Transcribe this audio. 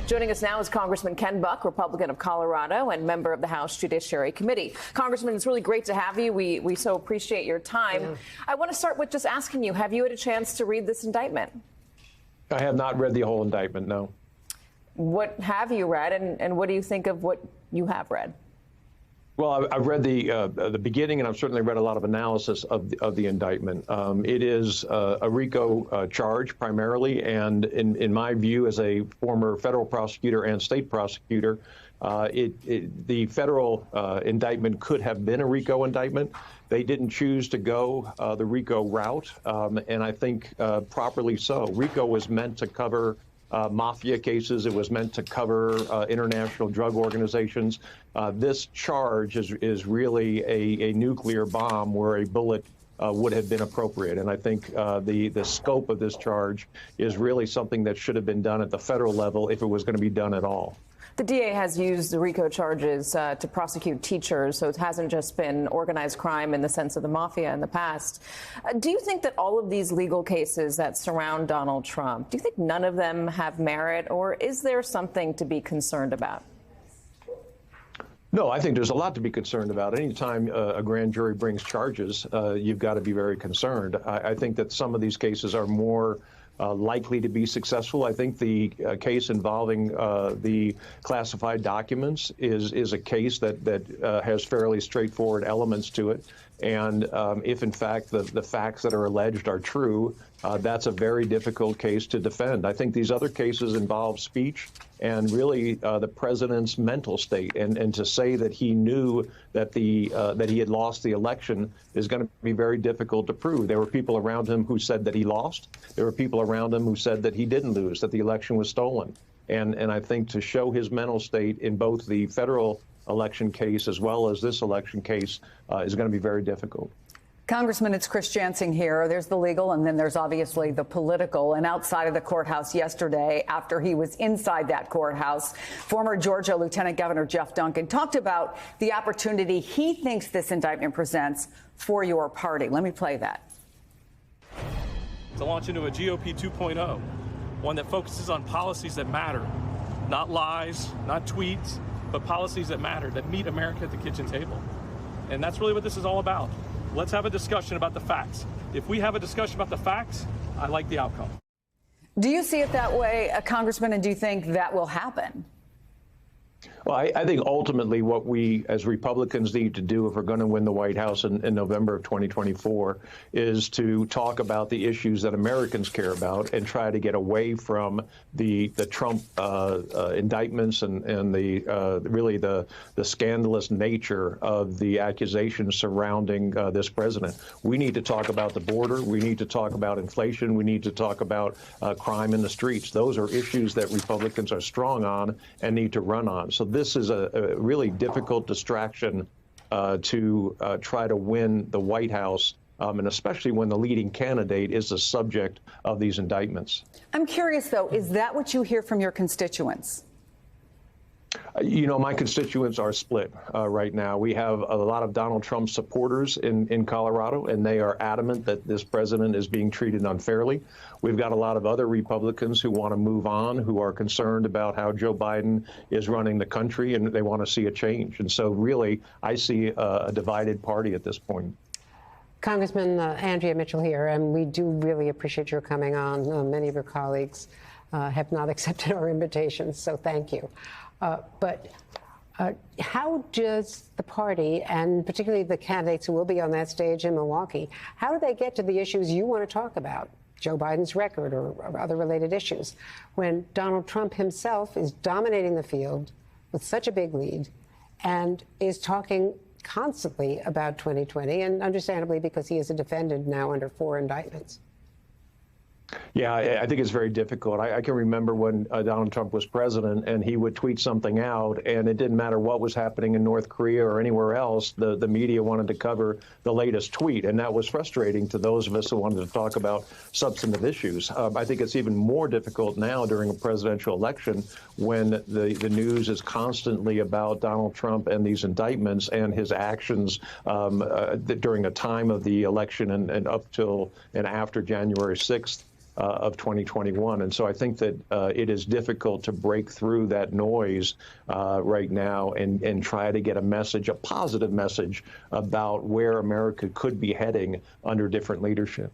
Joining us now is Congressman Ken Buck, Republican of Colorado and member of the House Judiciary Committee. Congressman, it's really great to have you. We so appreciate your time. Yeah. I want to start with just asking you, have you had a chance to read this indictment? I have not read the whole indictment, no. What have you read, and what do you think of what you have read? Well, I've read the beginning, and I've certainly read a lot of analysis of the indictment. It is a RICO charge primarily, and in my view, as a former federal prosecutor and state prosecutor, the federal indictment could have been a RICO indictment. They didn't choose to go the RICO route, and I think properly so. RICO was meant to cover mafia cases. It was meant to cover international drug organizations. This charge is really a nuclear bomb where a bullet would have been appropriate. And I think the scope of this charge is really something that should have been done at the federal level if it was going to be done at all. The DA has used the RICO charges to prosecute teachers, so it hasn't just been organized crime in the sense of the mafia in the past. Do you think that all of these legal cases that surround Donald Trump, do you think none of them have merit, or is there something to be concerned about? No, I think there's a lot to be concerned about. Anytime a grand jury brings charges, you've got to be very concerned. I think that some of these cases are more likely to be successful. I think the case involving the classified documents is a case that has fairly straightforward elements to it. And if, in fact, the facts that are alleged are true, that's a very difficult case to defend. I think these other cases involve speech and really the president's mental state. And to say that he knew that that he had lost the election is going to be very difficult to prove. There were people around him who said that he lost. There were people around him who said that he didn't lose, that the election was stolen. And I think to show his mental state in both the federal election case as well as this election case is going to be very difficult. Congressman, it's Chris Jansing here. There's the legal, and then there's obviously the political. And outside of the courthouse yesterday, after he was inside that courthouse, former Georgia Lieutenant Governor Jeff Duncan talked about the opportunity he thinks this indictment presents for your party. Let me play that. To launch into a GOP 2.0, one that focuses on policies that matter, not lies, not tweets, but policies that matter, that meet America at the kitchen table. And that's really what this is all about. Let's have a discussion about the facts. If we have a discussion about the facts, I like the outcome. Do you see it that way, Congressman, and do you think that will happen? Well, I think ultimately what we as Republicans need to do if we're going to win the White House in November of 2024 is to talk about the issues that Americans care about and try to get away from the Trump indictments and really the scandalous nature of the accusations surrounding this president. We need to talk about the border. We need to talk about inflation. We need to talk about crime in the streets. Those are issues that Republicans are strong on and need to run on. So this is a really difficult distraction to try to win the White House, and especially when the leading candidate is the subject of these indictments. I'm curious, though, is that what you hear from your constituents? You know, my constituents are split right now. We have a lot of Donald Trump supporters in Colorado, and they are adamant that this president is being treated unfairly. We've got a lot of other Republicans who want to move on, who are concerned about how Joe Biden is running the country, and they want to see a change. And so really, I see a divided party at this point. Congressman Andrea Mitchell here, and we do really appreciate your coming on. Many of your colleagues have not accepted our invitations, so thank you. But how does the party, and particularly the candidates who will be on that stage in Milwaukee, how do they get to the issues you want to talk about, Joe Biden's record or other related issues, when Donald Trump himself is dominating the field with such a big lead and is talking constantly about 2020, and understandably because he is a defendant now under 4 indictments? Yeah, I think it's very difficult. I can remember when Donald Trump was president and he would tweet something out, and it didn't matter what was happening in North Korea or anywhere else. The media wanted to cover the latest tweet, and that was frustrating to those of us who wanted to talk about substantive issues. I think it's even more difficult now during a presidential election when the news is constantly about Donald Trump and these indictments and his actions during a time of the election and up till and after January 6th. of 2021. And so I think that it is difficult to break through that noise right now and try to get a message, a positive message about where America could be heading under different leadership.